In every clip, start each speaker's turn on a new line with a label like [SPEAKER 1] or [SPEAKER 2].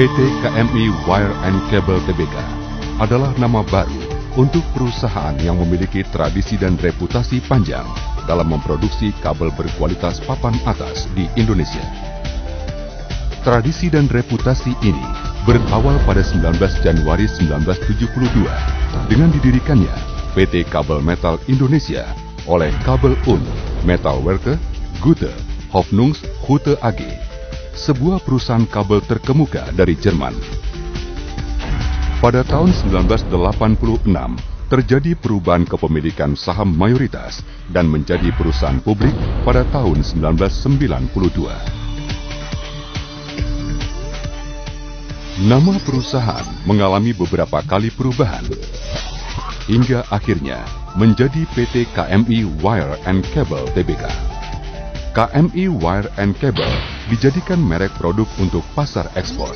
[SPEAKER 1] PT KMI Wire and Cable Tbk adalah nama baru untuk perusahaan yang memiliki tradisi dan reputasi panjang dalam memproduksi kabel berkualitas papan atas di Indonesia. Tradisi dan reputasi ini berawal pada 19 Januari 1972 dengan didirikannya PT Kabel Metal Indonesia oleh Kabel und Metallwerke Gute Hoffnungshutte AG, sebuah perusahaan kabel terkemuka dari Jerman. Pada tahun 1986, terjadi perubahan kepemilikan saham mayoritas dan menjadi perusahaan publik pada tahun 1992. Nama perusahaan mengalami beberapa kali perubahan, hingga akhirnya menjadi PT KMI Wire and Cable Tbk. KMI Wire and Cable dijadikan merek produk untuk pasar ekspor,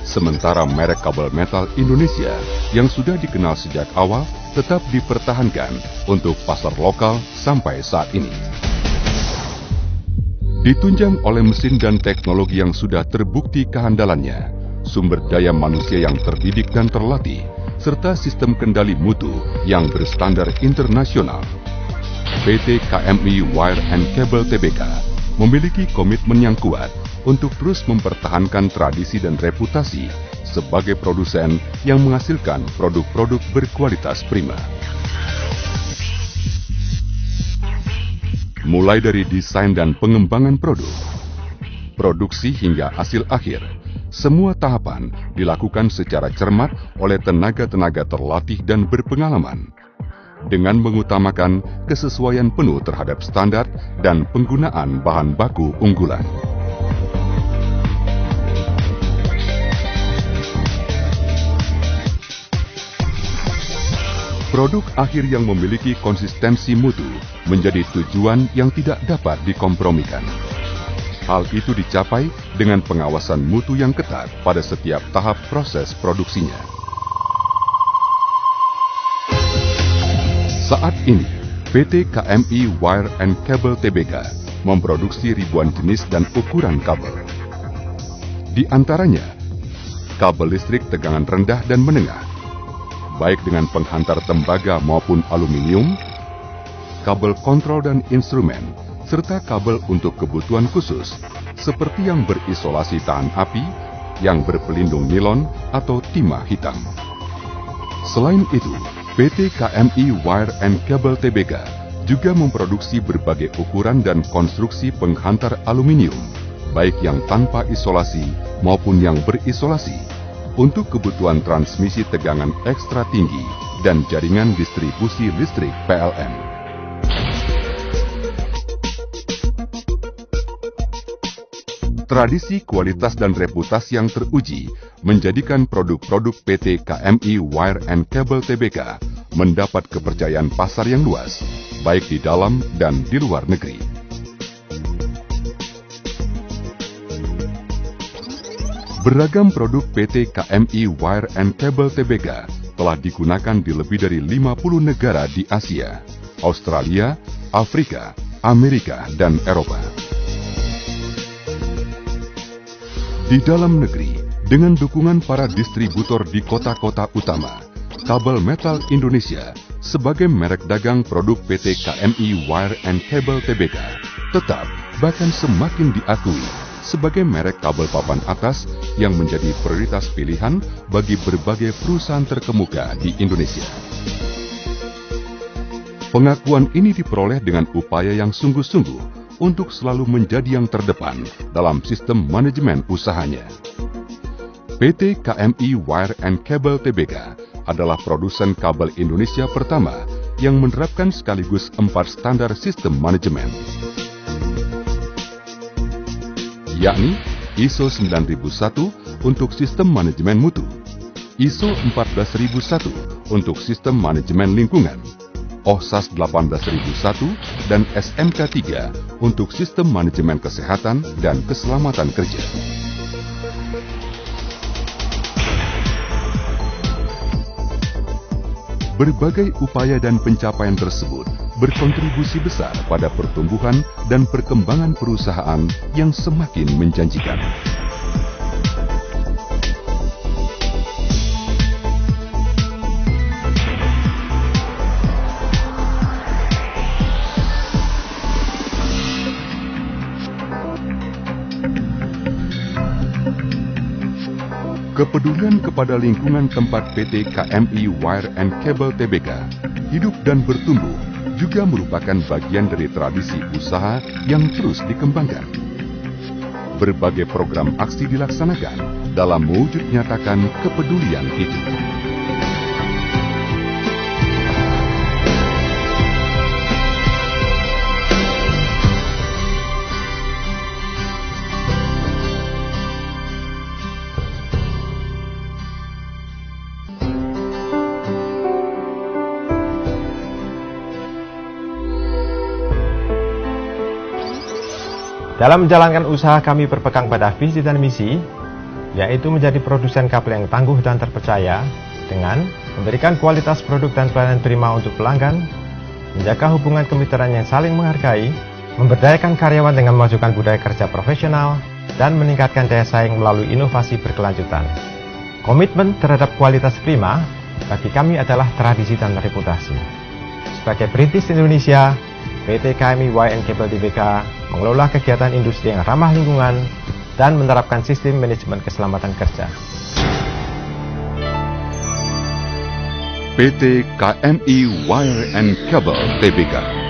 [SPEAKER 1] sementara merek kabel metal Indonesia yang sudah dikenal sejak awal tetap dipertahankan untuk pasar lokal sampai saat ini. Ditunjang oleh mesin dan teknologi yang sudah terbukti kehandalannya, sumber daya manusia yang terdidik dan terlatih, serta sistem kendali mutu yang berstandar internasional, PT KMI Wire and Cable Tbk memiliki komitmen yang kuat untuk terus mempertahankan tradisi dan reputasi sebagai produsen yang menghasilkan produk-produk berkualitas prima. Mulai dari desain dan pengembangan produk, produksi hingga hasil akhir, semua tahapan dilakukan secara cermat oleh tenaga-tenaga terlatih dan berpengalaman, dengan mengutamakan kesesuaian penuh terhadap standar dan penggunaan bahan baku unggulan. Produk akhir yang memiliki konsistensi mutu menjadi tujuan yang tidak dapat dikompromikan. Hal itu dicapai dengan pengawasan mutu yang ketat pada setiap tahap proses produksinya. Saat ini, PT KMI Wire and Cable Tbk memproduksi ribuan jenis dan ukuran kabel. Di antaranya, kabel listrik tegangan rendah dan menengah, baik dengan penghantar tembaga maupun aluminium, kabel kontrol dan instrumen, serta kabel untuk kebutuhan khusus, seperti yang berisolasi tahan api, yang berpelindung nilon atau timah hitam. Selain itu, PT KMI Wire and Cable Tbk juga memproduksi berbagai ukuran dan konstruksi penghantar aluminium, baik yang tanpa isolasi maupun yang berisolasi, untuk kebutuhan transmisi tegangan ekstra tinggi dan jaringan distribusi listrik PLN. Tradisi, kualitas, dan reputasi yang teruji menjadikan produk-produk PT KMI Wire and Cable Tbk mendapat kepercayaan pasar yang luas, baik di dalam dan di luar negeri. Beragam produk PT KMI Wire and Cable Tbk telah digunakan di lebih dari 50 negara di Asia, Australia, Afrika, Amerika, dan Eropa. Di dalam negeri, dengan dukungan para distributor di kota-kota utama, Kabel Metal Indonesia sebagai merek dagang produk PT KMI Wire and Cable Tbk tetap bahkan semakin diakui sebagai merek kabel papan atas yang menjadi prioritas pilihan bagi berbagai perusahaan terkemuka di Indonesia. Pengakuan ini diperoleh dengan upaya yang sungguh-sungguh untuk selalu menjadi yang terdepan dalam sistem manajemen usahanya. PT KMI Wire and Cable Tbk adalah produsen kabel Indonesia pertama yang menerapkan sekaligus 4 standar sistem manajemen, yakni ISO 9001 untuk sistem manajemen mutu, ISO 14001 untuk sistem manajemen lingkungan, OHSAS 18001 dan SMK 3 untuk sistem manajemen kesehatan dan keselamatan kerja. Berbagai upaya dan pencapaian tersebut berkontribusi besar pada pertumbuhan dan perkembangan perusahaan yang semakin menjanjikan. Kepedulian kepada lingkungan tempat PT KMI Wire and Cable Tbk hidup dan bertumbuh juga merupakan bagian dari tradisi usaha yang terus dikembangkan. Berbagai program aksi dilaksanakan dalam mewujud nyatakan kepedulian itu.
[SPEAKER 2] Dalam menjalankan usaha kami berpegang pada visi dan misi, yaitu menjadi produsen kabel yang tangguh dan terpercaya dengan memberikan kualitas produk dan pelayanan prima untuk pelanggan, menjaga hubungan kemitraan yang saling menghargai, memberdayakan karyawan dengan memajukan budaya kerja profesional, dan meningkatkan daya saing melalui inovasi berkelanjutan. Komitmen terhadap kualitas prima bagi kami adalah tradisi dan reputasi. Sebagai perintis Indonesia, PT KMI Wire and Cable Tbk mengelola kegiatan industri yang ramah lingkungan dan menerapkan sistem manajemen keselamatan kerja.
[SPEAKER 1] PT KMI Wire and Cable Tbk